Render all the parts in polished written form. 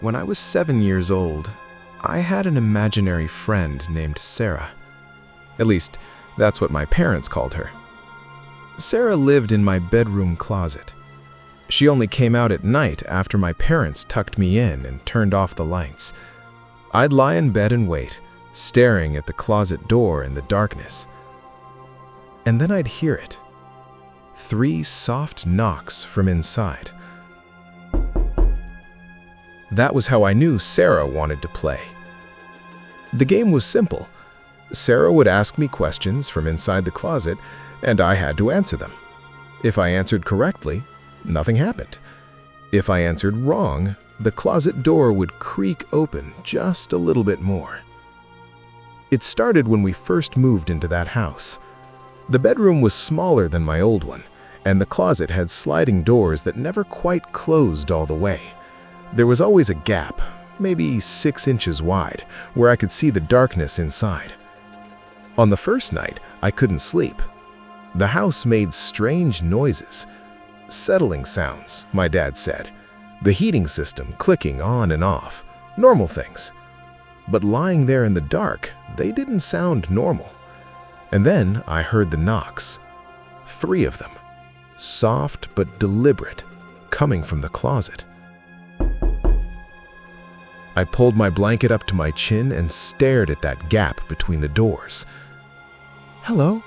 When I was 7 years old, I had an imaginary friend named Sarah. At least, that's what my parents called her. Sarah lived in my bedroom closet. She only came out at night after my parents tucked me in and turned off the lights. I'd lie in bed and wait, staring at the closet door in the darkness. And then I'd hear it. 3 soft knocks from inside. That was how I knew Sarah wanted to play. The game was simple. Sarah would ask me questions from inside the closet, and I had to answer them. If I answered correctly, nothing happened. If I answered wrong, the closet door would creak open just a little bit more. It started when we first moved into that house. The bedroom was smaller than my old one, and the closet had sliding doors that never quite closed all the way. There was always a gap, maybe 6 inches wide, where I could see the darkness inside. On the first night, I couldn't sleep. The house made strange noises. Settling sounds, my dad said. The heating system clicking on and off. Normal things. But lying there in the dark, they didn't sound normal. And then I heard the knocks. 3 of them. Soft but deliberate, coming from the closet. I pulled my blanket up to my chin and stared at that gap between the doors. "Hello,"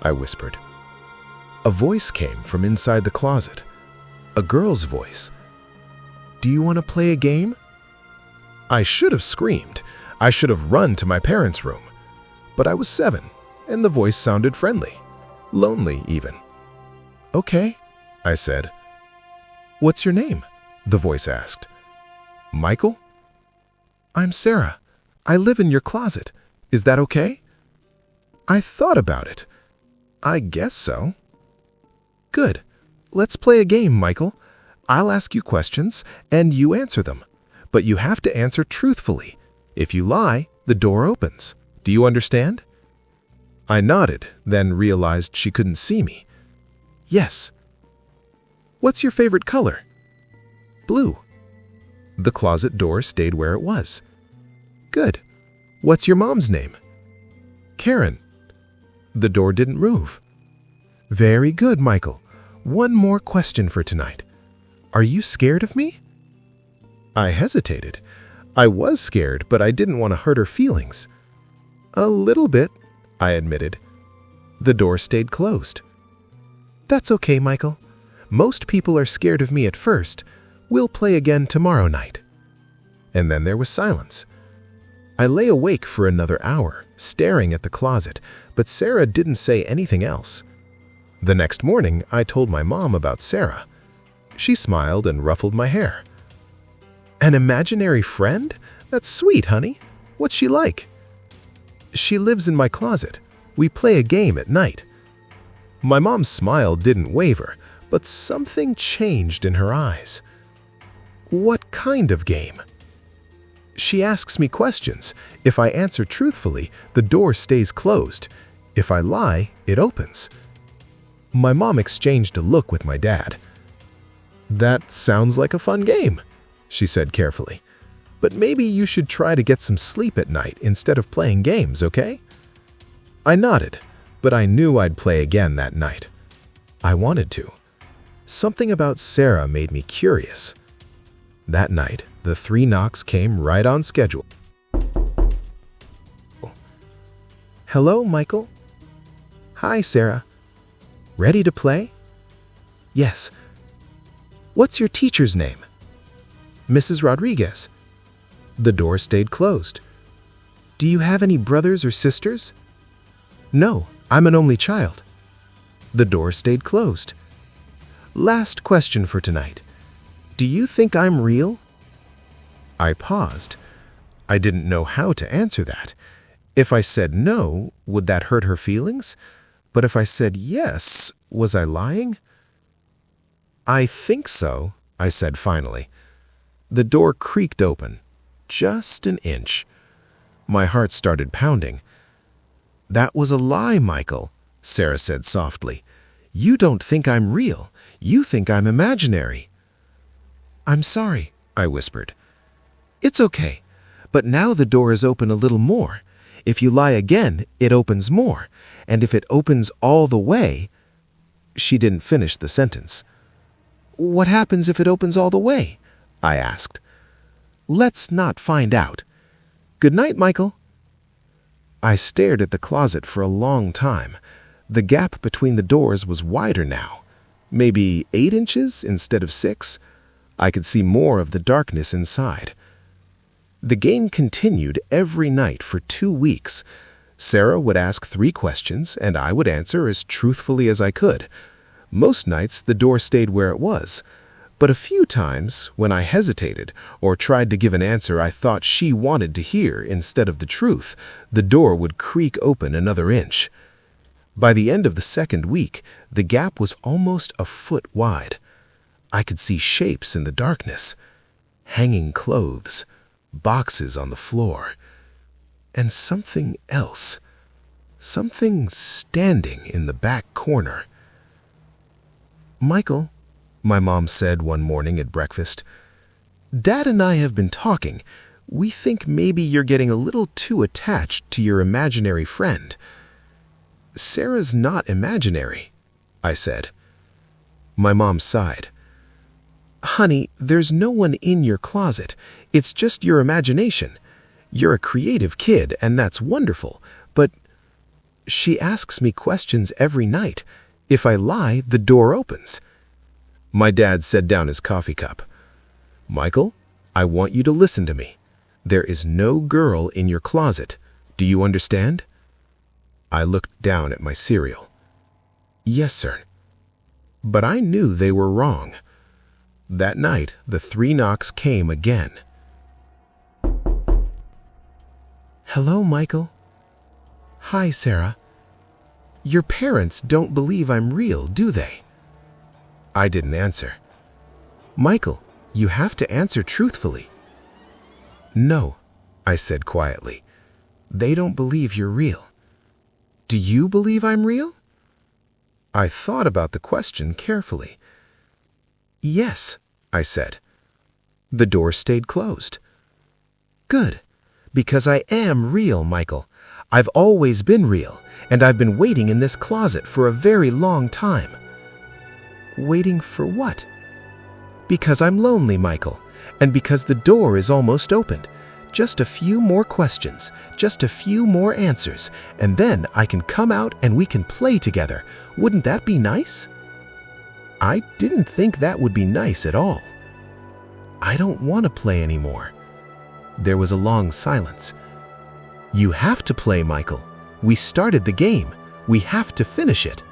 I whispered. A voice came from inside the closet. A girl's voice. "Do you want to play a game?" I should have screamed. I should have run to my parents' room. But I was 7, and the voice sounded friendly. Lonely, even. "Okay," I said. "What's your name?" the voice asked. "Michael?" "I'm Sarah. I live in your closet. Is that okay?" I thought about it. I guess so. "Good. Let's play a game, Michael. I'll ask you questions, and you answer them. But you have to answer truthfully. If you lie, the door opens. Do you understand?" I nodded, then realized she couldn't see me. "Yes." "What's your favorite color?" "Blue." The closet door stayed where it was. "Good. What's your mom's name?" "Karen." The door didn't move. "Very good, Michael. One more question for tonight. Are you scared of me?" I hesitated. I was scared, but I didn't want to hurt her feelings. "A little bit," I admitted. The door stayed closed. "That's okay, Michael. Most people are scared of me at first. We'll play again tomorrow night." And then there was silence. I lay awake for another hour, staring at the closet, but Sarah didn't say anything else. The next morning, I told my mom about Sarah. She smiled and ruffled my hair. "An imaginary friend? That's sweet, honey. What's she like?" "She lives in my closet. We play a game at night." My mom's smile didn't waver, but something changed in her eyes. "What kind of game?" "She asks me questions. If I answer truthfully, the door stays closed. If I lie, it opens." My mom exchanged a look with my dad. "That sounds like a fun game," she said carefully. "But maybe you should try to get some sleep at night instead of playing games, okay?" I nodded, but I knew I'd play again that night. I wanted to. Something about Sarah made me curious. That night, the 3 knocks came right on schedule. "Hello, Michael." "Hi, Sarah. Ready to play?" "Yes." "What's your teacher's name?" "Mrs. Rodriguez." The door stayed closed. "Do you have any brothers or sisters?" "No, I'm an only child." The door stayed closed. "Last question for tonight. Do you think I'm real?" I paused. I didn't know how to answer that. If I said no, would that hurt her feelings? But if I said yes, was I lying? "I think so," I said finally. The door creaked open, just an inch. My heart started pounding. "That was a lie, Michael," Sarah said softly. "You don't think I'm real. You think I'm imaginary." "I'm sorry," I whispered. It's okay, but now the door is open a little more. If you lie again, it opens more, and if it opens all the way—" She didn't finish the sentence. "What happens if it opens all the way?" I asked. "Let's not find out. Good night, Michael." I stared at the closet for a long time. The gap between the doors was wider now, maybe 8 inches instead of 6. I could see more of the darkness inside. The game continued every night for 2 weeks. Sarah would ask 3 questions, and I would answer as truthfully as I could. Most nights, the door stayed where it was, but a few times, when I hesitated or tried to give an answer I thought she wanted to hear instead of the truth, the door would creak open another inch. By the end of the 2nd week, the gap was almost a foot wide. I could see shapes in the darkness, hanging clothes, boxes on the floor, and something else, something standing in the back corner. "Michael," my mom said one morning at breakfast, "Dad and I have been talking. We think maybe you're getting a little too attached to your imaginary friend." "Sarah's not imaginary," I said. My mom sighed. "Honey, there's no one in your closet. It's just your imagination. You're a creative kid, and that's wonderful, but she asks me questions every night. If I lie, the door opens." My dad set down his coffee cup. "Michael, I want you to listen to me. There is no girl in your closet. Do you understand?" I looked down at my cereal. "Yes, sir." But I knew they were wrong. That night, the 3 knocks came again. "Hello, Michael." "Hi, Sarah. Your parents don't believe I'm real, do they?" I didn't answer. "Michael, you have to answer truthfully." "No," I said quietly. "They don't believe you're real. Do you believe I'm real?" I thought about the question carefully. "Yes," I said. The door stayed closed. "Good, because I am real, Michael. I've always been real, and I've been waiting in this closet for a very long time." "Waiting for what?" "Because I'm lonely, Michael, and because the door is almost opened. Just a few more questions, just a few more answers, and then I can come out and we can play together. Wouldn't that be nice?" I didn't think that would be nice at all. "I don't want to play anymore." There was a long silence. "You have to play, Michael. We started the game. We have to finish it."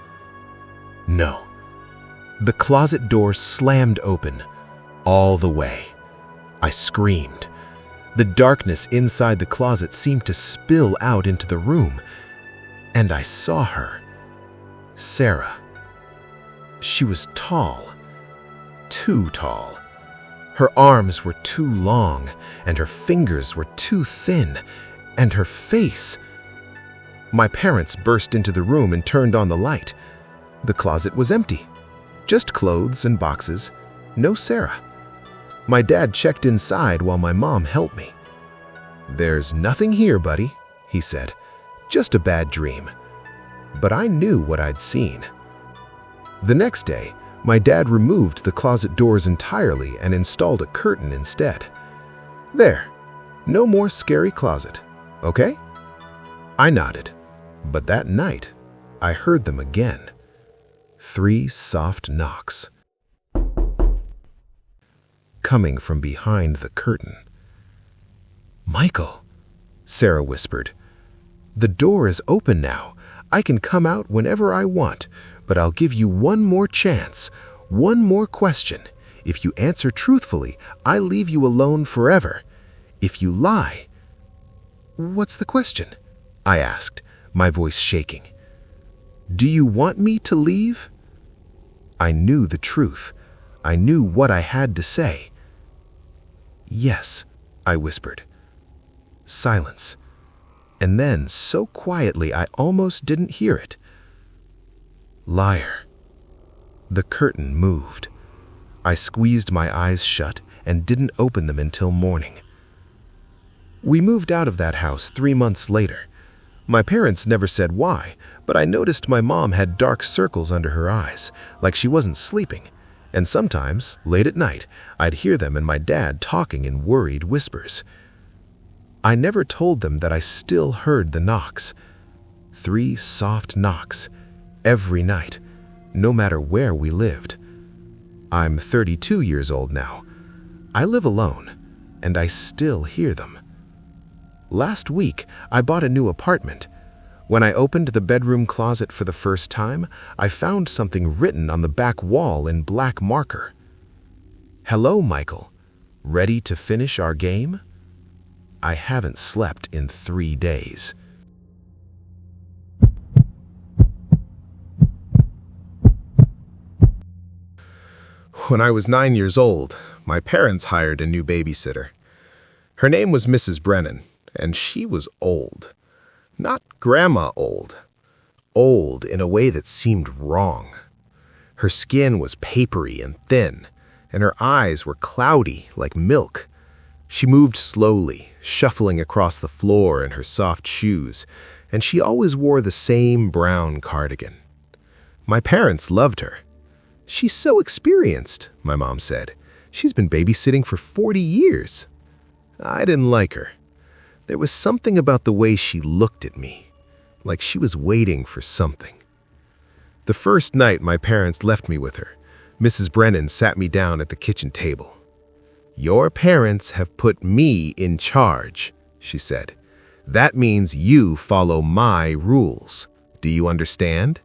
"No." The closet door slammed open, all the way. I screamed. The darkness inside the closet seemed to spill out into the room, and I saw her. Sarah. She was tall, too tall. Her arms were too long, and her fingers were too thin, and her face. My parents burst into the room and turned on the light. The closet was empty. Just clothes and boxes. No Sarah. My dad checked inside while my mom helped me. "There's nothing here, buddy," he said. "Just a bad dream." But I knew what I'd seen. The next day, my dad removed the closet doors entirely and installed a curtain instead. "There, no more scary closet, okay?" I nodded, but that night, I heard them again. 3 soft knocks. Coming from behind the curtain. "Michael," Sarah whispered, "the door is open now. I can come out whenever I want, but I'll give you one more chance, one more question. If you answer truthfully, I leave you alone forever. If you lie—" "What's the question?" I asked, my voice shaking. "Do you want me to leave?" I knew the truth. I knew what I had to say. "Yes," I whispered. Silence. And then, so quietly I almost didn't hear it. "Liar." The curtain moved. I squeezed my eyes shut and didn't open them until morning. We moved out of that house 3 months later. My parents never said why, but I noticed my mom had dark circles under her eyes, like she wasn't sleeping. And sometimes, late at night, I'd hear them and my dad talking in worried whispers. I never told them that I still heard the knocks. 3 soft knocks, every night, no matter where we lived. I'm 32 years old now. I live alone, and I still hear them. Last week, I bought a new apartment. When I opened the bedroom closet for the first time, I found something written on the back wall in black marker. "Hello, Michael. Ready to finish our game?" I haven't slept in 3 days. When I was 9 years old, my parents hired a new babysitter. Her name was Mrs. Brennan, and she was old. Not grandma old. Old in a way that seemed wrong. Her skin was papery and thin, and her eyes were cloudy like milk. She moved slowly, shuffling across the floor in her soft shoes, and she always wore the same brown cardigan. My parents loved her. "She's so experienced," my mom said. "She's been babysitting for 40 years. I didn't like her. There was something about the way she looked at me, like she was waiting for something. The first night my parents left me with her, Mrs. Brennan sat me down at the kitchen table. "Your parents have put me in charge," she said. "That means you follow my rules. Do you understand?"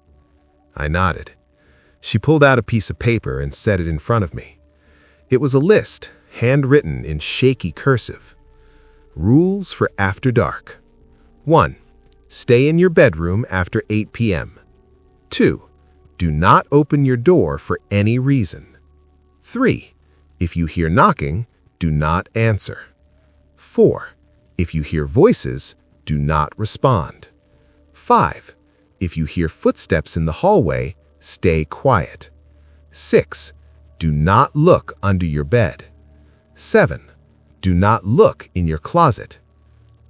I nodded. She pulled out a piece of paper and set it in front of me. It was a list, handwritten in shaky cursive. Rules for after dark. 1. Stay in your bedroom after 8 p.m. 2. Do not open your door for any reason. 3. If you hear knocking, do not answer. 4. If you hear voices, do not respond. 5. If you hear footsteps in the hallway, stay quiet. 6. Do not look under your bed. 7. Do not look in your closet.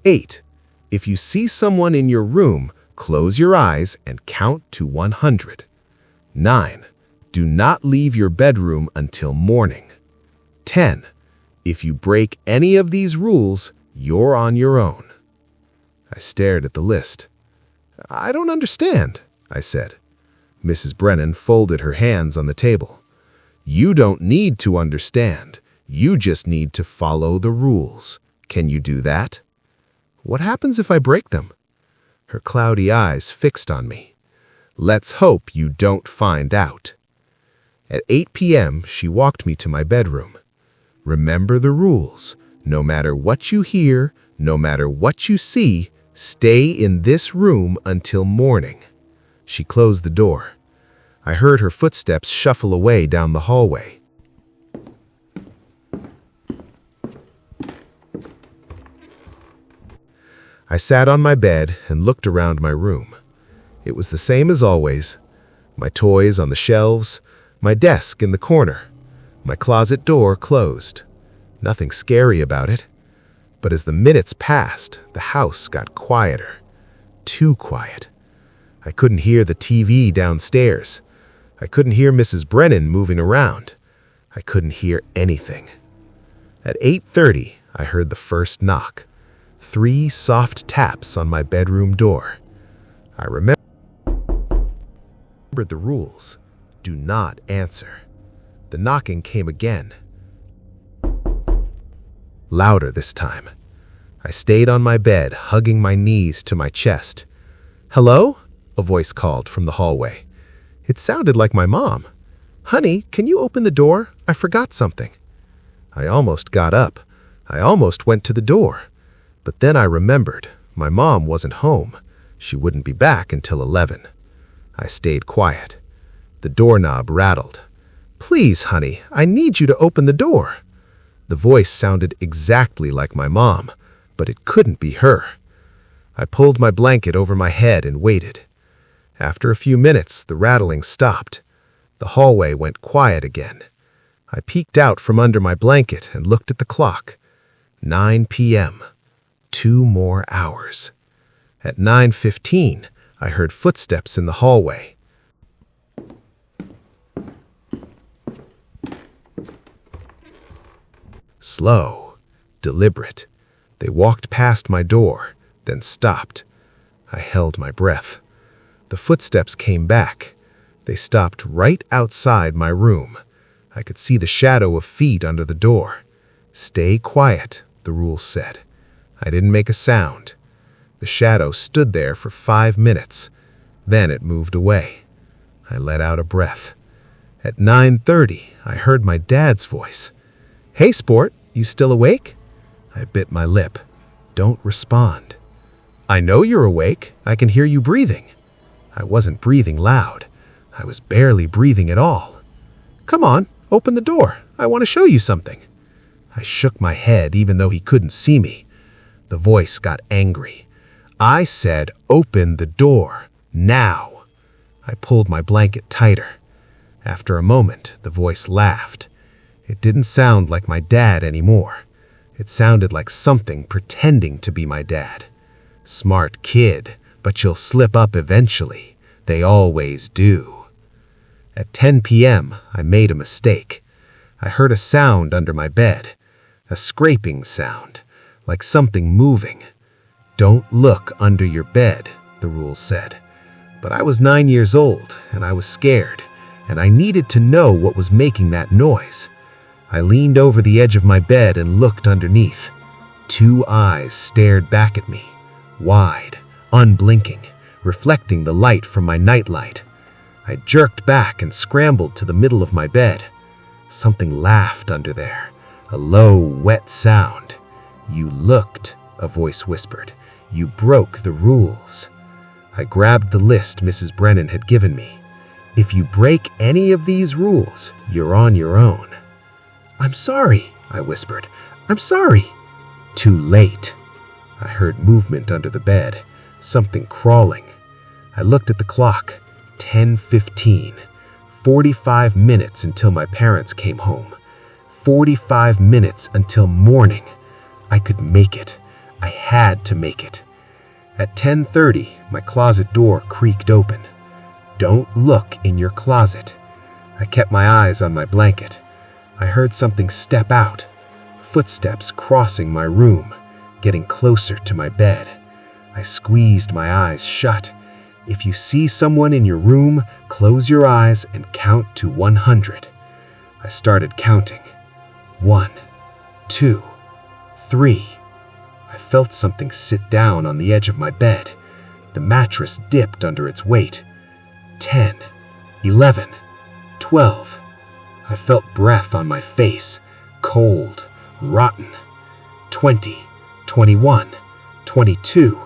8. If you see someone in your room, close your eyes and count to 100. 9. Do not leave your bedroom until morning. 10. If you break any of these rules, you're on your own. I stared at the list. "I don't understand," I said. Mrs. Brennan folded her hands on the table. "You don't need to understand. You just need to follow the rules. Can you do that?" "What happens if I break them?" Her cloudy eyes fixed on me. "Let's hope you don't find out." At 8 p.m., she walked me to my bedroom. "Remember the rules. No matter what you hear, no matter what you see, stay in this room until morning." She closed the door. I heard her footsteps shuffle away down the hallway. I sat on my bed and looked around my room. It was the same as always. My toys on the shelves, my desk in the corner, my closet door closed. Nothing scary about it. But as the minutes passed, the house got quieter. Too quiet. I couldn't hear the TV downstairs. I couldn't hear Mrs. Brennan moving around. I couldn't hear anything. At 8:30, I heard the first knock. 3 soft taps on my bedroom door. I remembered the rules. Do not answer. The knocking came again. Louder this time. I stayed on my bed, hugging my knees to my chest. "Hello?" a voice called from the hallway. It sounded like my mom. "Honey, can you open the door? I forgot something." I almost got up. I almost went to the door. But then I remembered. My mom wasn't home. She wouldn't be back until 11. I stayed quiet. The doorknob rattled. "Please, honey, I need you to open the door." The voice sounded exactly like my mom, but it couldn't be her. I pulled my blanket over my head and waited. After a few minutes, the rattling stopped. The hallway went quiet again. I peeked out from under my blanket and looked at the clock. 9 p.m. 2 more hours. At 9:15, I heard footsteps in the hallway. Slow, deliberate. They walked past my door, then stopped. I held my breath. The footsteps came back. They stopped right outside my room. I could see the shadow of feet under the door. Stay quiet, the rules said. I didn't make a sound. The shadow stood there for 5 minutes. Then it moved away. I let out a breath. At 9:30, I heard my dad's voice. "Hey, sport, you still awake?" I bit my lip. Don't respond. "I know you're awake. I can hear you breathing." I wasn't breathing loud. I was barely breathing at all. "Come on, open the door. I want to show you something." I shook my head even though he couldn't see me. The voice got angry. I said, "Open the door, now." I pulled my blanket tighter. After a moment, the voice laughed. It didn't sound like my dad anymore. It sounded like something pretending to be my dad. "Smart kid, but you'll slip up eventually. They always do." At 10 p.m., I made a mistake. I heard a sound under my bed, a scraping sound, like something moving. "Don't look under your bed," the rules said. But I was 9 years old, and I was scared, and I needed to know what was making that noise. I leaned over the edge of my bed and looked underneath. 2 eyes stared back at me, wide, unblinking, reflecting the light from my nightlight. I jerked back and scrambled to the middle of my bed. Something laughed under there, a low, wet sound. "You looked," a voice whispered. "You broke the rules." I grabbed the list Mrs. Brennan had given me. "If you break any of these rules, you're on your own." "I'm sorry," I whispered. "I'm sorry." Too late. I heard movement under the bed, something crawling. I looked at the clock. 10:15. 45 minutes until my parents came home. 45 minutes until morning. I could make it. I had to make it. At 10:30, my closet door creaked open. "Don't look in your closet." I kept my eyes on my blanket. I heard something step out, footsteps crossing my room, getting closer to my bed. I squeezed my eyes shut. If you see someone in your room, close your eyes and count to 100. I started counting. 1, 2, 3. I felt something sit down on the edge of my bed. The mattress dipped under its weight. 10, 11, 12. I felt breath on my face, cold, rotten. 20, 21, 22.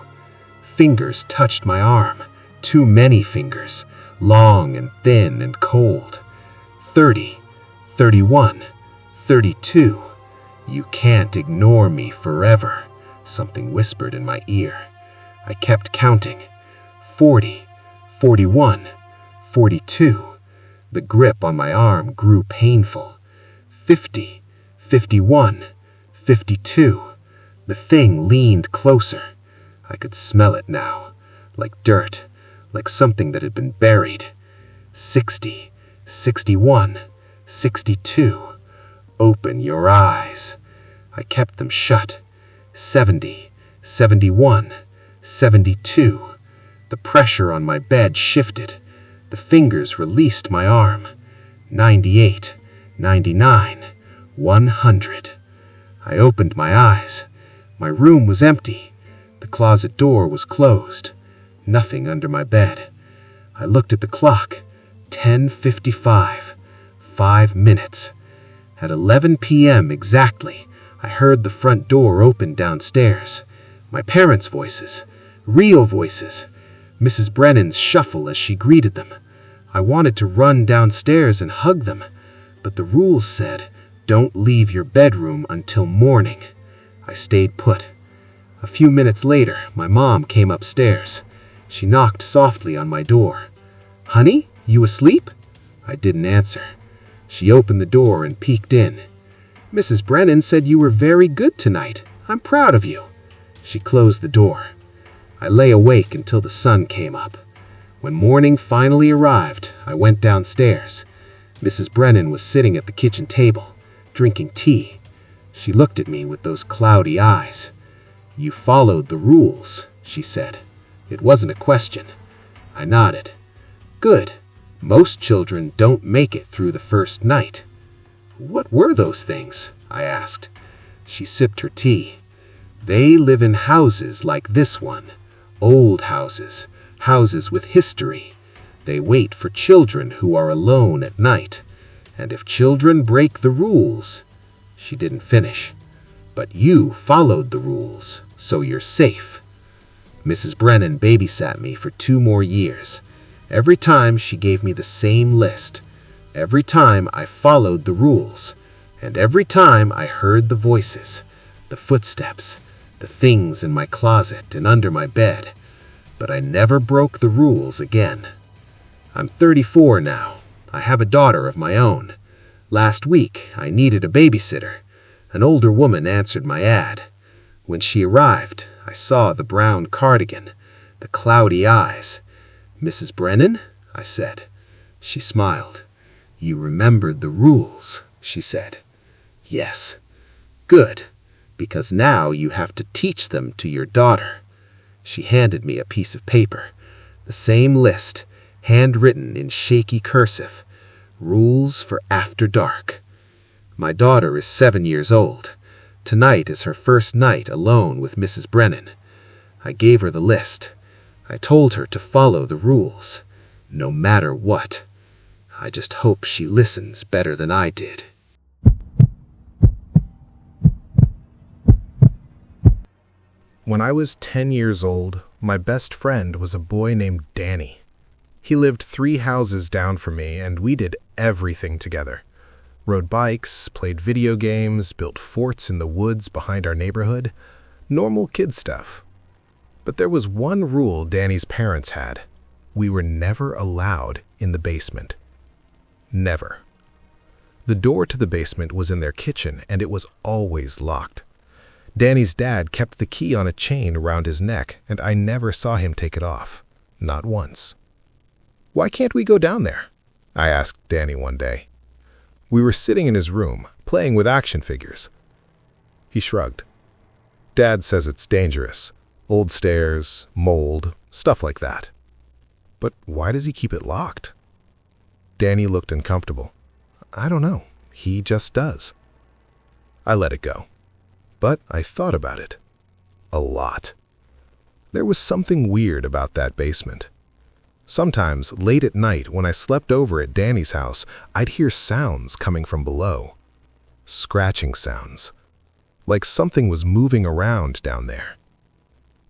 Fingers touched my arm. Too many fingers, long and thin and cold. 30, 31, 32. "You can't ignore me forever," something whispered in my ear. I kept counting. 40, 41, 42. The grip on my arm grew painful. 50, 51, 52. The thing leaned closer. I could smell it now, like dirt, like something that had been buried. 60, 61, 62. "Open your eyes." I kept them shut. 70, 71, 72. The pressure on my bed shifted. The fingers released my arm. 98, 99, 100. I opened my eyes. My room was empty. The closet door was closed. Nothing under my bed. I looked at the clock. 10:55. 5 minutes. At 11 p.m. exactly, I heard the front door open downstairs. My parents' voices. Real voices. Mrs. Brennan's shuffle as she greeted them. I wanted to run downstairs and hug them, but the rules said, "Don't leave your bedroom until morning." I stayed put. A few minutes later, my mom came upstairs. She knocked softly on my door. "Honey, you asleep?" I didn't answer. She opened the door and peeked in. "Mrs. Brennan said you were very good tonight. I'm proud of you." She closed the door. I lay awake until the sun came up. When morning finally arrived, I went downstairs. Mrs. Brennan was sitting at the kitchen table, drinking tea. She looked at me with those cloudy eyes. "You followed the rules," she said. It wasn't a question. I nodded. "Good. Most children don't make it through the first night." "What were those things?" I asked. She sipped her tea. "They live in houses like this one. Old houses, houses with history. They wait for children who are alone at night. And if children break the rules..." She didn't finish. "But you followed the rules, so you're safe." Mrs. Brennan babysat me for 2 more years. Every time she gave me the same list. Every time I followed the rules. And every time I heard the voices, the footsteps, the things in my closet and under my bed. But I never broke the rules again. I'm 34 now. I have a daughter of my own. Last week, I needed a babysitter. An older woman answered my ad. When she arrived, I saw the brown cardigan, the cloudy eyes. "Mrs. Brennan?" I said. She smiled. "You remembered the rules," she said. "Yes." "Good, because now you have to teach them to your daughter." She handed me a piece of paper. The same list, handwritten in shaky cursive. Rules for after dark. My daughter is 7 years old. Tonight is her first night alone with Mrs. Brennan. I gave her the list. I told her to follow the rules, no matter what. I just hope she listens better than I did. When I was 10 years old, my best friend was a boy named Danny. He lived 3 houses down from me, and we did everything together. Rode bikes, played video games, built forts in the woods behind our neighborhood. Normal kid stuff. But there was one rule Danny's parents had. We were never allowed in the basement. Never. The door to the basement was in their kitchen, and it was always locked. Danny's dad kept the key on a chain around his neck, and I never saw him take it off. Not once. "Why can't we go down there?" I asked Danny one day. We were sitting in his room, playing with action figures. He shrugged. "Dad says it's dangerous. Old stairs, mold, stuff like that." "But why does he keep it locked?" Danny looked uncomfortable. "I don't know. He just does." I let it go. But I thought about it. A lot. There was something weird about that basement. Sometimes, late at night, when I slept over at Danny's house, I'd hear sounds coming from below. Scratching sounds. Like something was moving around down there.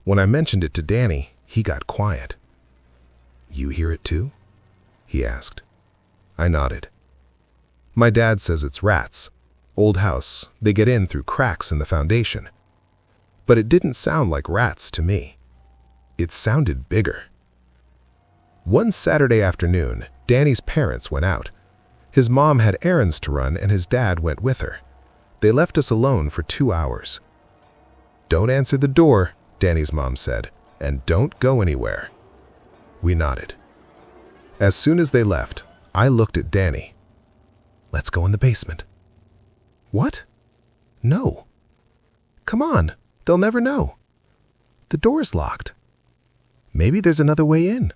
When I mentioned it to Danny, he got quiet. "You hear it too?" he asked. I nodded. "My dad says it's rats. Old house, they get in through cracks in the foundation." But it didn't sound like rats to me. It sounded bigger. One Saturday afternoon, Danny's parents went out. His mom had errands to run and his dad went with her. They left us alone for 2 hours. "Don't answer the door," Danny's mom said, "and don't go anywhere." We nodded. As soon as they left, I looked at Danny. "Let's go in the basement." "What?" "No." "Come on, they'll never know." "The door's locked." "Maybe there's another way in."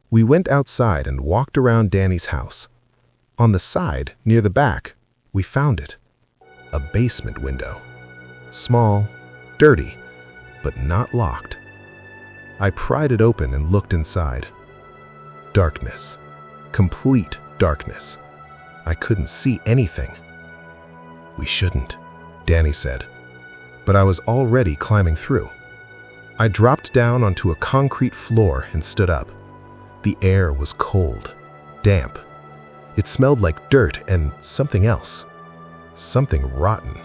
We went outside and walked around Danny's house. On the side, near the back, we found it. A basement window. Small, dirty, but not locked. I pried it open and looked inside. Darkness. Complete darkness. I couldn't see anything. "We shouldn't," Danny said. But I was already climbing through. I dropped down onto a concrete floor and stood up. The air was cold, damp. It smelled like dirt and something else. Something rotten.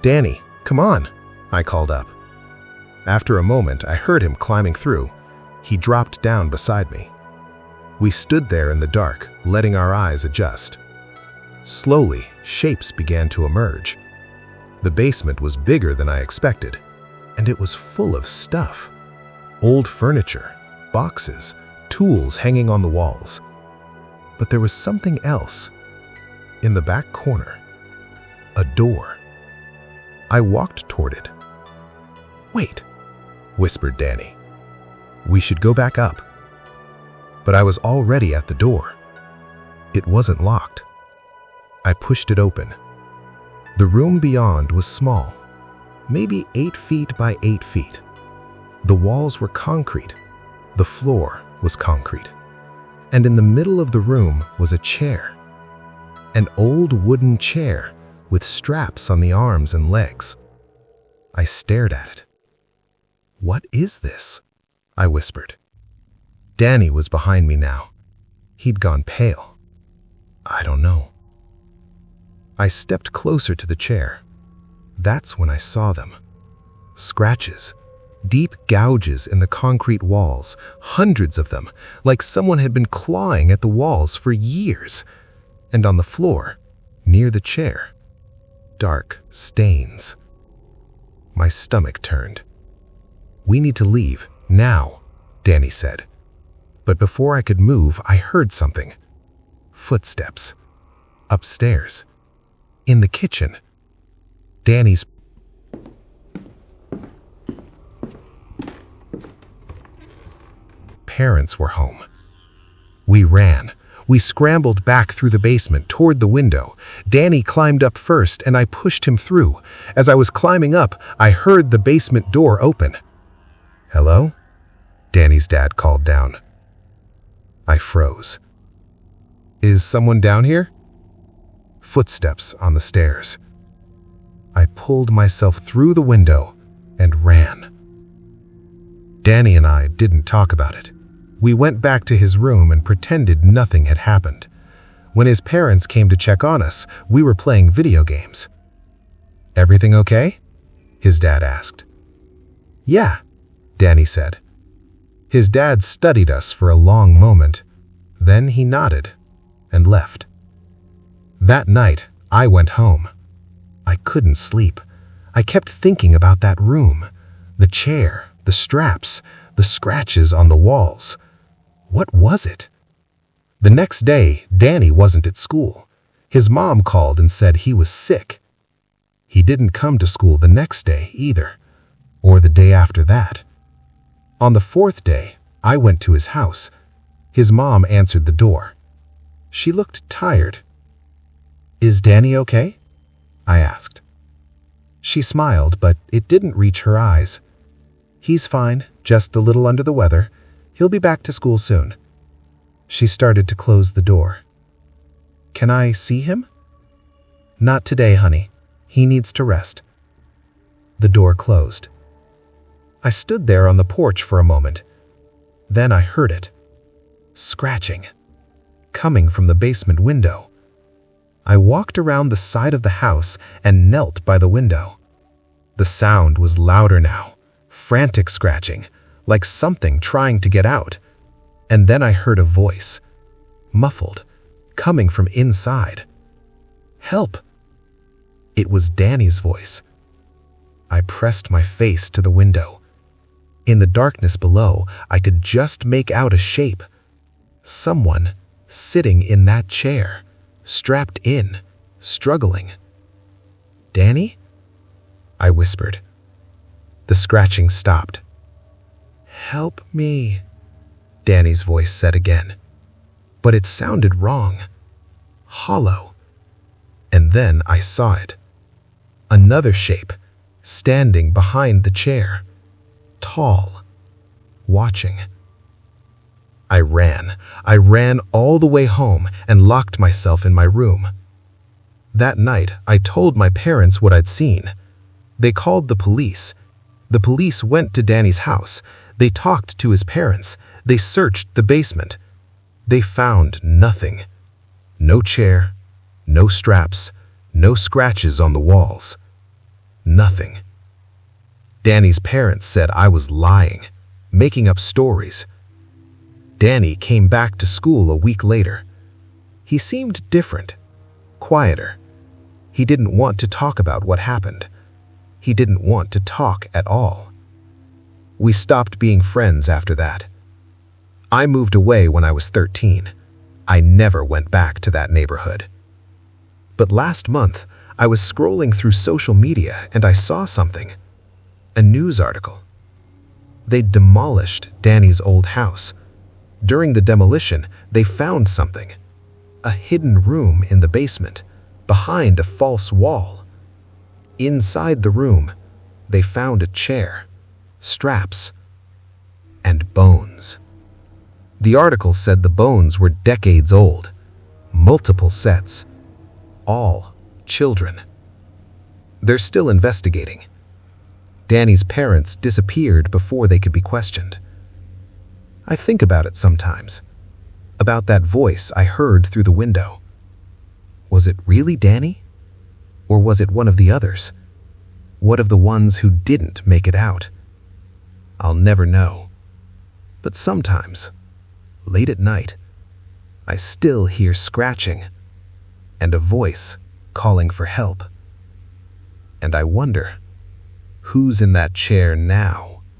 "Danny, come on," I called up. After a moment, I heard him climbing through. He dropped down beside me. We stood there in the dark, letting our eyes adjust. Slowly, shapes began to emerge. The basement was bigger than I expected. and it was full of stuff. Old furniture, boxes, tools hanging on the walls. But there was something else. In the back corner, a door. I walked toward it. "Wait," whispered Danny. "We should go back up." But I was already at the door. It wasn't locked. I pushed it open. The room beyond was small, maybe 8 feet by 8 feet. The walls were concrete. The floor was concrete. And in the middle of the room was a chair. An old wooden chair with straps on the arms and legs. I stared at it. "What is this?" I whispered. Danny was behind me now. He'd gone pale. "I don't know." I stepped closer to the chair. That's when I saw them. Scratches. Deep gouges in the concrete walls, hundreds of them, like someone had been clawing at the walls for years. And on the floor, near the chair, dark stains. My stomach turned. "We need to leave, now," Danny said. But before I could move, I heard something. Footsteps. Upstairs. In the kitchen. Danny's parents were home. We ran. We scrambled back through the basement toward the window. Danny climbed up first and I pushed him through. As I was climbing up, I heard the basement door open. "Hello?" Danny's dad called down. I froze. "Is someone down here?" Footsteps on the stairs. I pulled myself through the window and ran. Danny and I didn't talk about it. We went back to his room and pretended nothing had happened. When his parents came to check on us, we were playing video games. "Everything okay?" his dad asked. "Yeah," Danny said. His dad studied us for a long moment. Then he nodded and left. That night, I went home. I couldn't sleep. I kept thinking about that room, the chair, the straps, the scratches on the walls. What was it? The next day, Danny wasn't at school. His mom called and said he was sick. He didn't come to school the next day either, or the day after that. On the 4th day, I went to his house. His mom answered the door. She looked tired. "Is Danny okay?" I asked. She smiled, but it didn't reach her eyes. "He's fine, just a little under the weather. He'll be back to school soon." She started to close the door. "Can I see him?" "Not today, honey. He needs to rest." The door closed. I stood there on the porch for a moment. Then I heard it. Scratching. Coming from the basement window. I walked around the side of the house and knelt by the window. The sound was louder now, frantic scratching, like something trying to get out. And then I heard a voice, muffled, coming from inside. "Help!" It was Danny's voice. I pressed my face to the window. In the darkness below, I could just make out a shape. Someone sitting in that chair, strapped in, struggling. "Danny?" I whispered. The scratching stopped. "Help me," Danny's voice said again. But it sounded wrong, hollow. And then I saw it. Another shape, standing behind the chair, tall, watching. I ran all the way home and locked myself in my room. That night, I told my parents what I'd seen. They called the police. The police went to Danny's house. They talked to his parents. They searched the basement. They found nothing. No chair, no straps, no scratches on the walls. Nothing. Danny's parents said I was lying, making up stories. Danny came back to school a week later. He seemed different, quieter. He didn't want to talk about what happened. He didn't want to talk at all. We stopped being friends after that. I moved away when I was 13. I never went back to that neighborhood. But last month, I was scrolling through social media and I saw something. A news article. They'd demolished Danny's old house. During the demolition, they found something. A hidden room in the basement, behind a false wall. Inside the room, they found a chair, straps, and bones. The article said the bones were decades old, multiple sets, all children. They're still investigating. Danny's parents disappeared before they could be questioned. I think about it sometimes, about that voice I heard through the window. Was it really Danny? Or was it one of the others? What of the ones who didn't make it out? I'll never know. But sometimes, late at night, I still hear scratching and a voice calling for help. And I wonder, who's in that chair now?